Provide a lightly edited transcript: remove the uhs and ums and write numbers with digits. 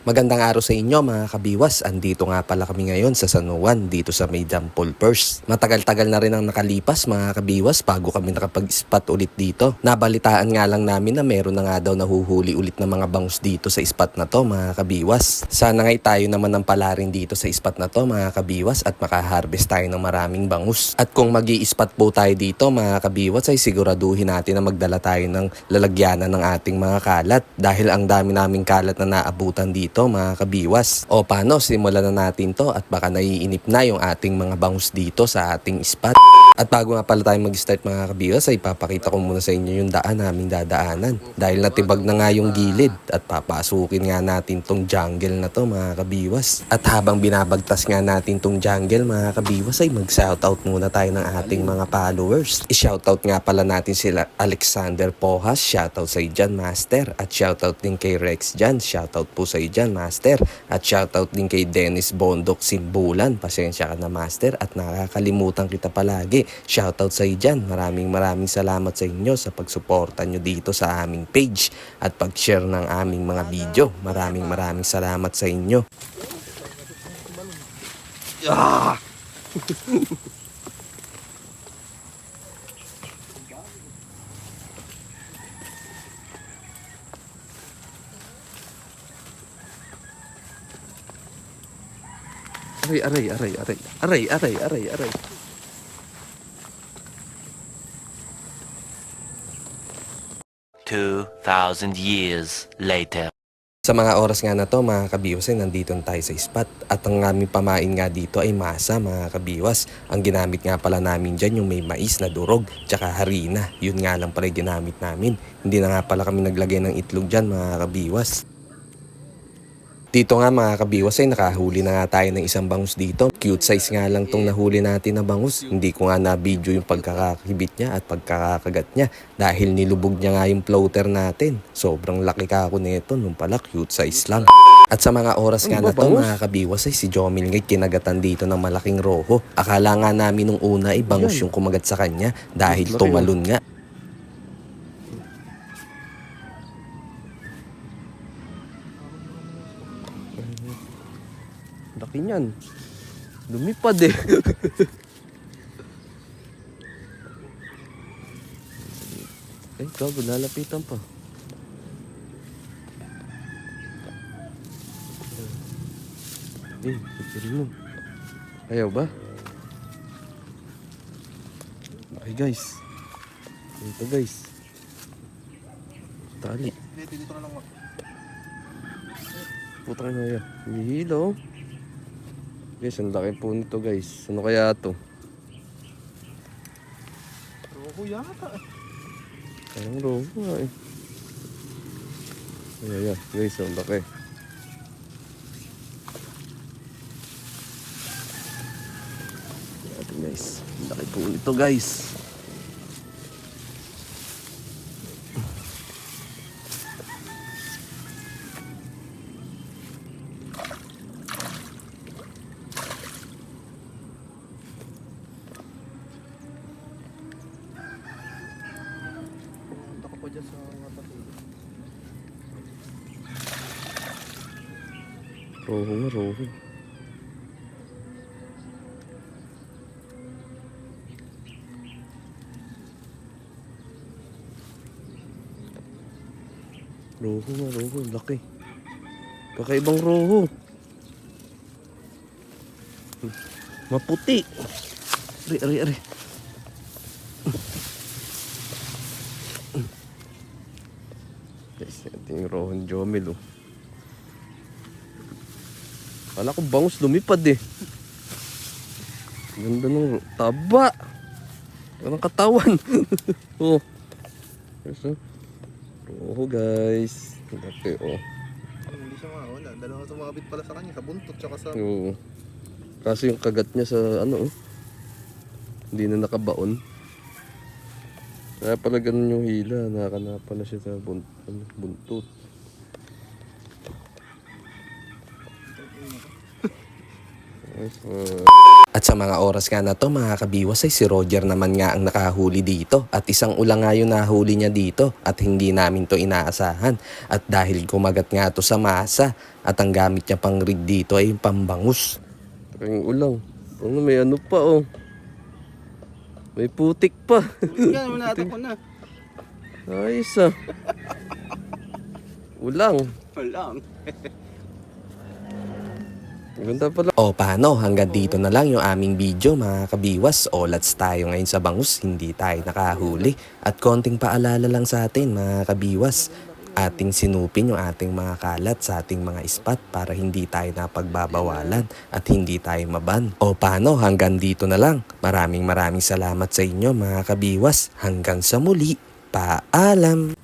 Magandang araw sa inyo mga kabiwas. Andito nga pala kami ngayon sa San Juan dito sa may Dampol First. Matagal-tagal na rin ang nakalipas mga kabiwas bago kami nakapag-spot ulit dito. Nabalitaan nga lang namin na meron na nga daw nahuhuli ulit ng mga bangus dito sa spot na to mga kabiwas. Sana nga'y tayo naman ang pala rin dito sa spot na to mga kabiwas at makaharvest tayo ng maraming bangus. At kung magi-spot po tayo dito mga kabiwas ay siguraduhin natin na magdala tayo ng lalagyanan ng ating mga kalat dahil ang dami naming kalat na naabutan dito mga kabiwas. O paano, simulan na natin to at baka naiinip na yung ating mga bangus dito sa ating spot. At bago nga pala tayo mag-start mga kabiwas ay papakita ko muna sa inyo yung daan naming dadaanan. Dahil natibag na nga yung gilid at papasukin nga natin tong jungle na to mga kabiwas. At habang binabagtas nga natin tong jungle mga kabiwas ay mag-shoutout muna tayo ng ating mga followers. I-shoutout nga pala natin sila Alexander Pohas, shoutout sa dyan master. At shoutout din kay Rex dyan, shoutout po sa dyan master. At shoutout din kay Dennis Bondok Simbulan, pasensya ka na master at nakakalimutan kita palagi. Shoutout sa dyan, maraming salamat sa inyo sa pagsuporta nyo dito sa aming page at pag-share ng aming mga video. Maraming salamat sa inyo. Ah! Aray. 2,000 years later. Sa mga oras nga na to mga kabiwas ay nandito na tayo sa spot at ang aming pamain nga dito ay masa mga kabiwas. Ang ginamit nga pala namin dyan yung may mais na durog tsaka harina. Yun nga lang pala ginamit namin. Hindi na nga pala kami naglagay ng itlog dyan mga kabiwas. Dito nga mga kabiwas ay nakahuli na nga tayo ng isang bangus dito. Cute size nga lang tong nahuli natin na bangus. Hindi ko nga na-video yung pagkakakibit niya at pagkakakagat niya dahil nilubog niya nga yung floater natin. Sobrang laki ka ako nito nung pala cute size lang. At sa mga oras nga na to mga kabiwas ay si Jomil ngay kinagatan dito ng malaking roho. Akala nga namin nung una ay bangus yung kumagat sa kanya dahil tumalon nga. Laki niyan. Lumipad eh. Ay, gago, lalapitan pa. Eh, pipirin mo. Ayaw ba? Okay guys. Ito guys. Tali. Dito na lang. Putang ina yan. Hihilo. Guys, ang laki po nito guys. Ano kaya to? Roho yata. Parang roho nga eh. Ayan. Guys, ang laki. Ayan guys. Ang laki po nito guys. Punta ko pa dyan sa matapilin. Roho nga, roho. Roho nga, roho. Laki. Kakaibang roho. Maputi. Ari. Guys, ating rohon Jomil oh. Kala ko bangus lumipad eh. Ganda ng taba. Parang katawan. Oh. So, roho guys. Laki oh. Hindi siya mawala. Dalawa sumabit pala sa kanya. Sa buntot tsaka sa... Oo. Kaso yung kagat niya sa ano oh. Hindi na nakabaon. Kaya pala ganun yung hila. Nakakanapan na siya sa buntot. At sa mga oras nga na to mga kabiwas ay si Roger naman nga ang nakahuli dito. At isang ulang nga yung nahuli niya dito at hindi namin to inaasahan. At dahil kumagat nga to sa masa at ang gamit niya pang rig dito ay yung pambangus. Ang ulang. Ano, may ano pa oh. May putik pa. Yan, manata ko na. Ayos ah. Ulang. Walang. Ganda pala. O paano, hanggang dito na lang yung aming video mga kabiwas. Olats tayo ngayon sa bangus, hindi tayo nakahuli. At konting paalala lang sa atin mga kabiwas. Ating sinupin yung ating mga kalat sa ating mga spot para hindi tayo napagbabawalan at hindi tayo maban. O paano, hanggang dito na lang. Maraming salamat sa inyo mga kabiwas. Hanggang sa muli, paalam!